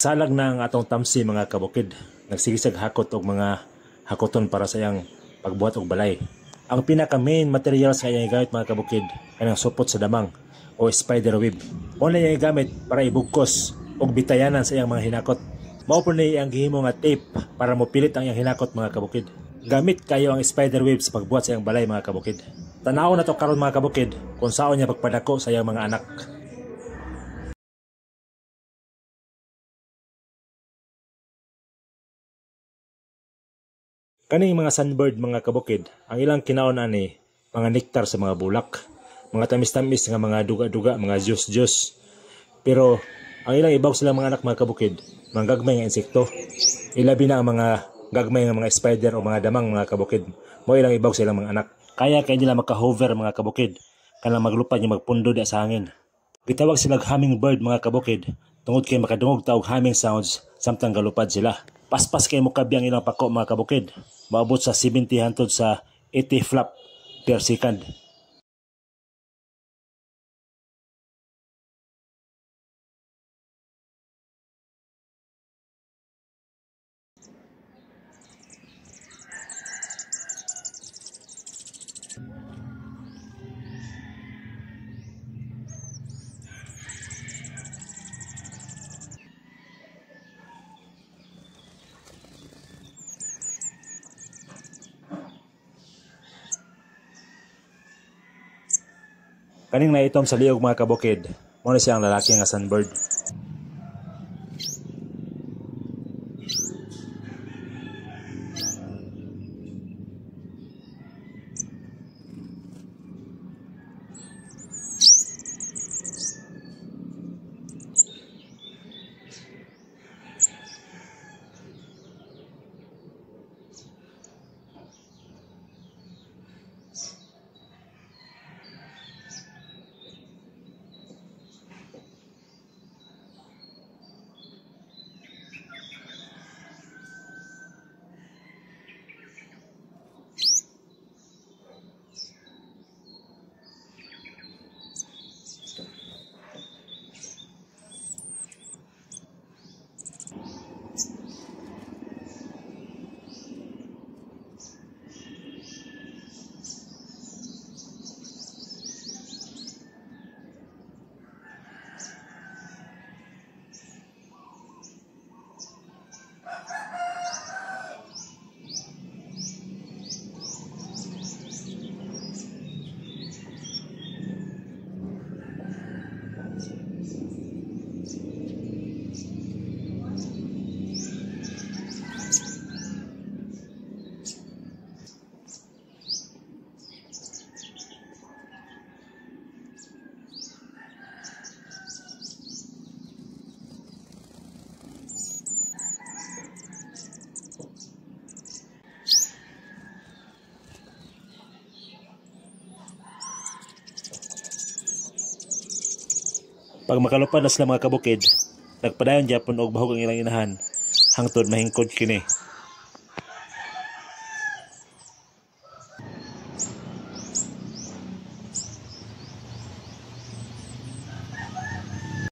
Salag na ang atong tamsi mga kabukid. Nagsigisag hakot og mga hakoton para sa iyang pagbuhat og balay. Ang pinaka main materials nga iyang gamit mga kabukid kanang supot sa damang o spider web. Mao na iyang gamit para ibugkos og bitayanan sa iyang mga hinakot. Mao po ni ang gihimo nga tape para mopilit ang iyang hinakot mga kabukid. Gamit kayo ang spider web sa pagbuhat sa iyang balay mga kabukid. Tanaw na to karon mga kabukid kung saan niya pagpadako sa iyang mga anak. Kaning mga sunbird mga kabukid, ang ilang kinaon ani mga nektar sa mga bulak, mga tamis-tamis nga mga duga-duga, mga juice-juice. Pero ang ilang ibaw sila mga anak mga kabukid, mga gagmay nga insekto. Ilabi na ang mga gagmay nga mga spider o mga damang mga kabukid. Mo ilang ibaw silang mga anak. Kaya kay nila maka-hover mga kabukid, kanang maglupad nga magpundo di sa hangin. Gitawag silang hummingbird mga kabukid, tungod kay makadungog ta og humming sounds samtang galupad sila. Paspas kay mukabiyang ilang pako mga kabukid. Maabot sa 70 hangtod sa 80 flap per second. Kaning naitom sa liog mga kabukid, mo na siyang lalaki nga sunbird. Pag makalupad na sila mga kabukid, nagpadayon gyapon og bahog ang ilang inahan hangtod mahingkod kini.